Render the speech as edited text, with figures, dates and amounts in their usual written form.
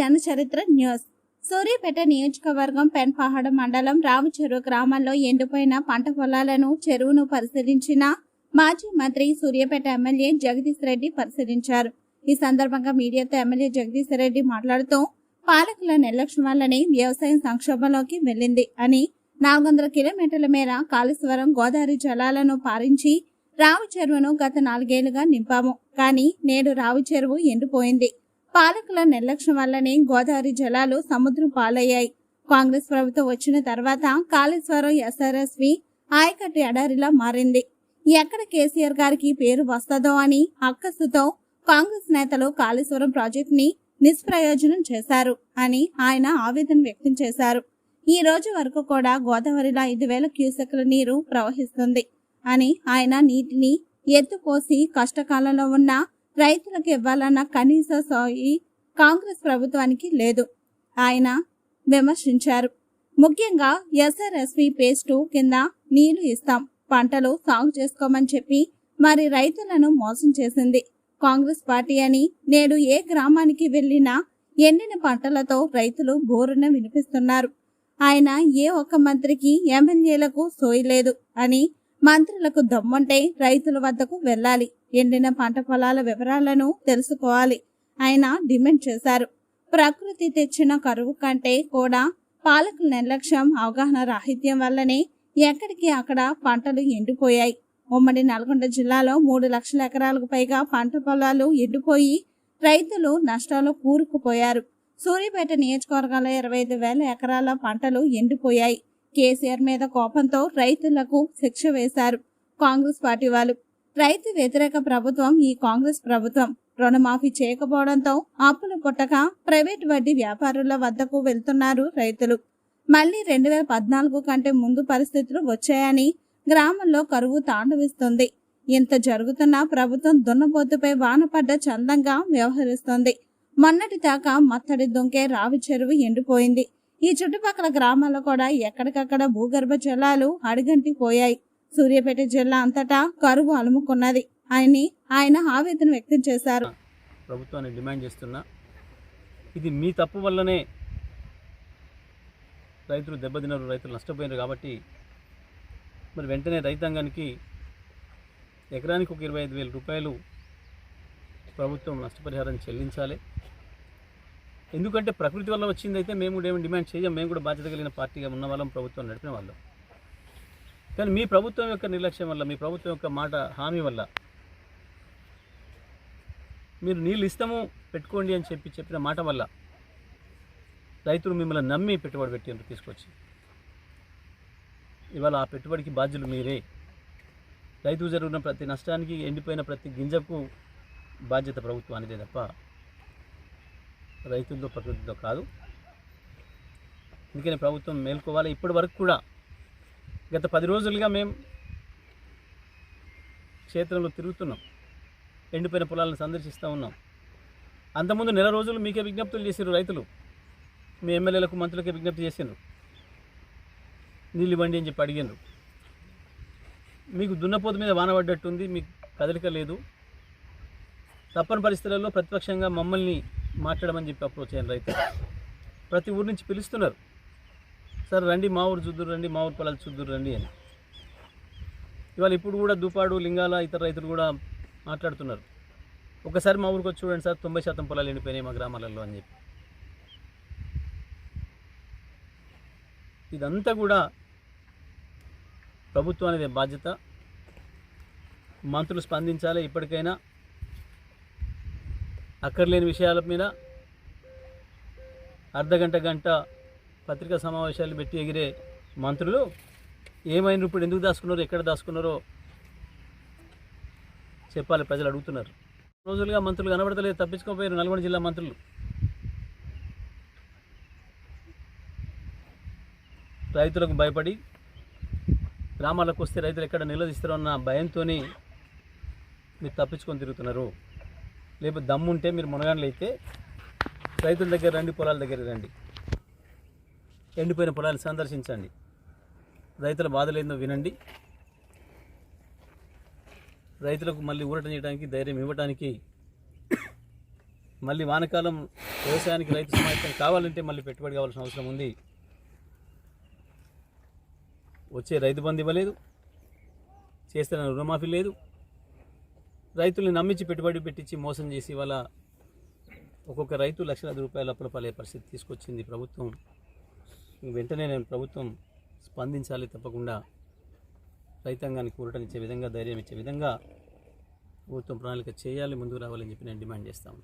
జనచరిత్ర news. Suryapet నియోజకవర్గం పెన్పహాడ్ మండలం రామచెరువు గ్రామంలో ఎండిపోయిన పంట పొలాలను చెరువును పరిశీలించిన మాజీ మంత్రి సూర్యాపేట ఎమ్మెల్యే జగదీష్ రెడ్డి పరిశీలించారు. ఈ సందర్భంగా మీడియాతో ఎమ్మెల్యే జగదీష్ రెడ్డి మాట్లాడుతూ పాలకుల నిర్లక్ష్యం వల్లనే వ్యవసాయం సంక్షోభంలోకి వెళ్లింది అని, 400 కిలోమీటర్ల మేర కాళేశ్వరం గోదావరి జలాలను పారించి రావి చెరువును గత 4 ఏళ్లుగా నింపాము. కానీ నేడు రావి చెరువు ఎండిపోయింది. పాలకుల నిర్లక్ష్యం వల్లనే గోదావరి జలాలు సముద్రం పాలయ్యాయి. కాంగ్రెస్ ప్రభుత్వం వచ్చిన తర్వాత కాళేశ్వరం ఎస్ఆర్ఎస్వి ఆయకట్టు ఎడారిలా మారింది. ఎక్కడ కేసీఆర్ గారికి పేరు వస్తుందో అని అక్కసుతో కాంగ్రెస్ నేతలు కాళేశ్వరం ప్రాజెక్టుని నిష్ప్రయోజనం చేశారు అని ఆయన ఆవేదన వ్యక్తం చేశారు. ఈ రోజు వరకు కూడా గోదావరిలో 5,000 క్యూసెక్ల నీరు ప్రవహిస్తుంది అని, ఆయన నీటిని ఎత్తుపోసి కష్టకాలంలో ఉన్న రైతులకు ఇవ్వాలన్న కనీస సోయి కాంగ్రెస్ ప్రభుత్వానికి లేదు ఆయన విమర్శించారు. ముఖ్యంగా ఎస్ఆర్ఎస్వి ఫేజ్ 2 కింద నీళ్లు ఇస్తాం, పంటలు సాగు చేసుకోమని చెప్పి మరి రైతులను మోసం చేసింది కాంగ్రెస్ పార్టీ అని, నేడు ఏ గ్రామానికి వెళ్లినా ఎండిన పంటలతో రైతులు బోరున వినిపిస్తున్నారు. ఆయన ఏ ఒక్క మంత్రికి ఎమ్మెల్యేలకు సోయలేదు అని, మంత్రులకు దమ్ముంటే రైతుల వద్దకు వెళ్లాలి, ఎండిన పంట పొలాల వివరాలను తెలుసుకోవాలి ఆయన డిమాండ్ చేశారు. ప్రకృతి తెచ్చిన కరువు కంటే కూడా పాలకుల నిర్లక్ష్యం, అవగాహన రాహిత్యం వల్లనే ఎక్కడికి అక్కడ పంటలు ఎండిపోయాయి. ఉమ్మడి నల్గొండ జిల్లాలో 3 లక్షల ఎకరాలకు పైగా పంట పొలాలు ఎండిపోయి రైతులు నష్టాలు కూరుకుపోయారు. సూర్యాపేట నియోజకవర్గంలో 25,000 ఎకరాల పంటలు ఎండిపోయాయి. కేసీఆర్ మీద కోపంతో రైతులకు శిక్ష వేశారు కాంగ్రెస్ పార్టీ వాళ్ళు. రైతు వ్యతిరేక ప్రభుత్వం ఈ కాంగ్రెస్ ప్రభుత్వం. రుణమాఫీ చేయకపోవడంతో అప్పులు పుట్టక ప్రైవేట్ వడ్డీ వ్యాపారుల వద్దకు వెళ్తున్నారు రైతులు. మళ్లీ 2014 కంటే ముందు పరిస్థితులు వచ్చాయని, గ్రామంలో కరువు తాండవిస్తుంది. ఇంత జరుగుతున్నా ప్రభుత్వం దున్నపోతుపై వానపడ్డ చందంగా వ్యవహరిస్తోంది. మొన్నటి దాకా మత్తడి దుంకే రావి చెరువు ఎండిపోయింది. ఈ చుట్టుపక్కల గ్రామాల్లో కూడా ఎక్కడికక్కడ భూగర్భ జలాలు అడిగంటిపోయాయి. సూర్యాపేట జిల్లా అంతటా కరువు అలుముకున్నది అని ఆయన ఆవేదన వ్యక్తం చేశారు. ప్రభుత్వాన్ని డిమాండ్ చేస్తున్నా, ఇది మీ తప్పు వల్లనే రైతులు దెబ్బతిన్నారు, రైతులు నష్టపోయినారు. కాబట్టి మరి వెంటనే రైతాంగానికి ఎకరానికి ఒక 25,000 రూపాయలు ప్రభుత్వం నష్టపరిహారం చెల్లించాలి. ఎందుకంటే ప్రకృతి వల్ల వచ్చిందైతే మేము కూడా ఏమి డిమాండ్ చేయం, మేము కూడా బాధ్యత కలిగిన పార్టీగా ఉన్న వాళ్ళం, ప్రభుత్వం నడిపిన వాళ్ళం. కానీ మీ ప్రభుత్వం యొక్క నిర్లక్ష్యం వల్ల, మీ ప్రభుత్వం యొక్క మాట హామీ వల్ల, మీరు నీళ్ళు ఇస్తాము పెట్టుకోండి అని చెప్పిన మాట వల్ల రైతులు మిమ్మల్ని నమ్మి పెట్టుబడి పెట్టి తీసుకొచ్చి ఇవాళ ఆ పెట్టుబడికి బాధ్యులు మీరే. రైతుకు జరుగుతున్న ప్రతి నష్టానికి, ఎండిపోయిన ప్రతి గింజకు బాధ్యత ప్రభుత్వానిదే తప్ప రైతులతో ప్రకృతితో కాదు. అందుకని ప్రభుత్వం మేల్కోవాలి. ఇప్పటి వరకు కూడా గత 10 రోజులుగా మేము క్షేత్రంలో తిరుగుతున్నాం, ఎండిపోయిన పొలాలను సందర్శిస్తూ ఉన్నాం. అంతకుముందు నెల రోజులు మీకే విజ్ఞప్తులు చేసారు రైతులు, మీ ఎమ్మెల్యేలకు మంత్రులకే విజ్ఞప్తి చేసిండ్రు, నీళ్ళు ఇవ్వండి అని చెప్పి అడిగినారు. మీకు దున్నపోతు మీద వాన పడ్డట్టుంది, మీకు కదలిక లేదు, తప్పని పరిస్థితులలో ప్రతిపక్షంగా మమ్మల్ని మాట్లాడమని చెప్పి అప్రోచ్ అయిన రైతు ప్రతి ఊరి నుంచి పిలుస్తున్నారు, సార్ రండి మా ఊరు చూద్దురు రండి, మా ఊరు పొలాలు చూద్దురు రండి అని. ఇవాళ ఇప్పుడు కూడా దూపాడు, లింగాల ఇతర రైతులు కూడా మాట్లాడుతున్నారు, ఒకసారి మా ఊరికి వచ్చి చూడండి సార్ 90% పొలాలు ఎండిపోయినాయి మా గ్రామాలలో అని చెప్పి. ఇదంతా కూడా ప్రభుత్వానిదే బాధ్యత. మంత్రులు స్పందించాలి. ఇప్పటికైనా అక్కర్లేని విషయాల మీద గంట పత్రికా సమావేశాలు పెట్టి ఎగిరే మంత్రులు ఏమైనా ఇప్పుడు ఎందుకు దాచుకున్నారో, ఎక్కడ దాచుకున్నారో చెప్పాలి. ప్రజలు అడుగుతున్నారు. రోజులుగా మంత్రులు కనబడతలేదు, తప్పించుకోపోయారు నల్గొండ జిల్లా మంత్రులు. రైతులకు భయపడి గ్రామాలకు వస్తే రైతులు ఎక్కడ నిలదీస్తారో అన్న భయంతో మీరు తప్పించుకొని తిరుగుతున్నారు. లేకపోతే దమ్ముంటే మీరు మునగాండ్లు అయితే రైతుల దగ్గర రండి, పొలాల దగ్గర రండి, ఎండిపోయిన పొలాలు సందర్శించండి, రైతుల బాధలేందో వినండి. రైతులకు మళ్ళీ ఊరట చేయడానికి, ధైర్యం ఇవ్వడానికి మళ్ళీ వానకాలం వ్యవసాయానికి రైతు సమాయత్తం కావాలంటే మళ్ళీ పెట్టుబడి కావాల్సిన అవసరం ఉంది. వచ్చే రైతు బంధు ఇవ్వలేదు, చేస్తున్న రుణమాఫీ లేదు, రైతుల్ని నమ్మించి పెట్టుబడి పెట్టించి మోసం చేసి వాళ్ళ ఒక్కొక్క రైతు లక్షలాది రూపాయల అప్పుల పాలయ్యే పరిస్థితి తీసుకొచ్చింది ప్రభుత్వం. వెంటనే ప్రభుత్వం స్పందించాలి, తప్పకుండా రైతాంగానికి ఊరటనిచ్చే విధంగా, ధైర్యం ఇచ్చే విధంగా ప్రభుత్వం ప్రణాళిక చేయాలి, ముందుకు రావాలని చెప్పి నేను డిమాండ్ చేస్తాను.